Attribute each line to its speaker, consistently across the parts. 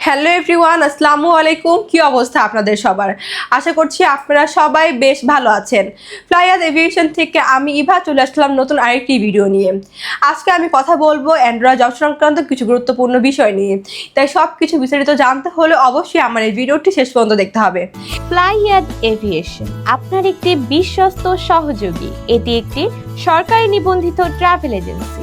Speaker 1: Hello everyone, আসসালামু আলাইকুম। কি অবস্থা আপনাদের সবার? আশা করছি আপনারা সবাই বেশ ভালো আছেন। ফ্লাইয়াস এভিয়েশন থেকে আমি ইভা চলে আসলাম নতুন আরেকটি ভিডিও নিয়ে। আজকে আমি কথা বলবো অ্যান্ড্রয়েড জব সংক্রান্ত কিছু গুরুত্বপূর্ণ বিষয় নিয়ে। তাই সব কিছু বিস্তারিত জানতে হলে অবশ্যই আমার এই ভিডিওটি শেষ পর্যন্ত দেখতে হবে।
Speaker 2: ফ্লাইয়াদ এভিয়েশন আপনার একটি বিশ্বস্ত সহযোগী। এটি একটি সরকারি নিবন্ধিত ট্রাভেল এজেন্সি।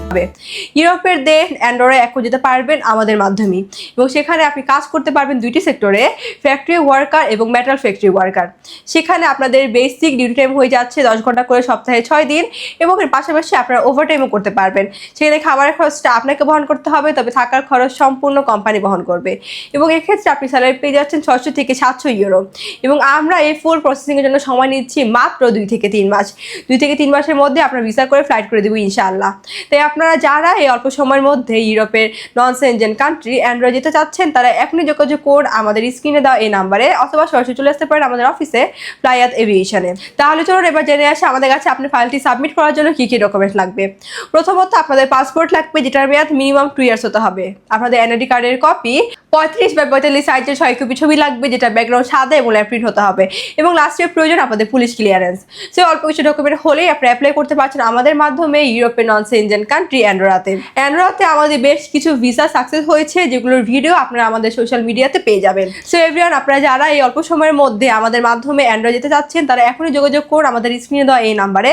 Speaker 1: ইউরোপের দেশ অ্যান্ডোরায় এখন যেতে পারবেন আমাদের মাধ্যমে, এবং সেখানে আপনি কাজ করতে পারবেন দুইটি সেক্টরে, ফ্যাক্টরি ওয়ার্কার এবং মেটাল ফ্যাক্টরি ওয়ার্কার। সেখানে আপনাদের বেসিক ডিউটি টাইম হয়ে যাচ্ছে 10 ঘন্টা করে সপ্তাহে 6 দিন, এবং এর পাশাপাশি আপনারা ওভারটাইমও করতে পারবেন। সেখানে খাবারের খরচটা আপনাকে বহন করতে হবে, তবে থাকার খরচ সম্পূর্ণ কোম্পানি বহন করবে। এবং এক্ষেত্রে আপনি স্যালারি পেয়ে যাচ্ছেন 600 থেকে 700 ইউরো। এবং আমরা এই ফুল প্রসেসিংয়ের জন্য সময় নিচ্ছি মাত্র 2 থেকে 3 মাস। 2 থেকে 3 মাসের মধ্যে আপনার ভিসা করে ফ্লাইট করে দেবো ইনশাআল্লাহ। তাই আপনারা যারা এই অল্প সময়ের মধ্যে ইউরোপের নন সেনজেন কান্ট্রি অ্যান্ড্রয়েড যেতে চাচ্ছেন, তারা এখনই যোগাযোগ করুন আমাদের স্ক্রিনে দেওয়া এই নাম্বারে, অথবা সরাসরি চলে আসতে পারেন আমাদের অফিসে ফ্লাইয়াদ এভিয়েশনে। তাহলে চলুন এবার জেনে আসে আমাদের কাছে আপনার ফাইলটি সাবমিট করার জন্য কী কী ডকুমেন্ট লাগবে। প্রথমত আপনাদের পাসপোর্ট লাগবে, যেটার মেয়াদ মিনিমাম 2 ইয়ার্স হতে হবে। আপনাদের এনআইডি কার্ডের কপি 35x45 সাইজের 6 কপি ছবি লাগবে, যেটা ব্যাকগ্রাউন্ড সাদা এবং ল্যাপ প্রিন্ট হতে হবে। এবং লাস্টের প্রয়োজন আপনাদের পুলিশ ক্লিয়ারেন্স। সে অল্প কিছু ডকুমেন্ট হলেই আপনি অ্যাপ্লাই করতে পারছেন আমাদের মাধ্যমে ইউরোপের নন সেনজেন কান্ট্রি অ্যান্ডোরাতে। অ্যান্ডোরাতে আমাদের বেশ কিছু ভিসা সাকসেস হয়েছে, যেগুলোর ভিডিও আপনারা আমাদের সোশ্যাল মিডিয়াতে পেয়ে যাবেন। সো এভরিওয়ান, আপনারা যারা এই অল্প সময়ের মধ্যে আমাদের মাধ্যমে অ্যান্ড্রয়েড যেতে চাচ্ছেন, তারা এখনই যোগাযোগ করুন আমাদের স্ক্রিনে দেওয়া এই নাম্বারে,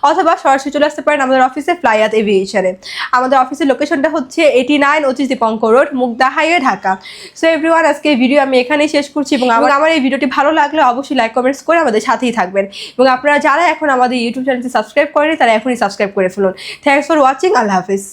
Speaker 1: অথবা সরাসরি চলে আসতে পারেন আমাদের অফিসে ফ্লাইয়াদ এভিয়েশনে। আমাদের অফিসের লোকেশনটা হচ্ছে 89 25 Dipankar road, Mugda highway, Dhaka. So everyone, আজকে এই ভিডিও আমি এখানেই শেষ করছি, এবং আমার এই ভিডিওটি ভালো লাগলে অবশ্যই লাইক কমেন্টস করে আমাদের সাথেই থাকবেন। এবং আপনারা যারা এখন আমাদের ইউটিউব চ্যানেলটি সাবস্ক্রাইব করেনি, তারা এখনই সাবস্ক্রাইব করে ফেলুন। Thanks for watching. Allah Hafiz.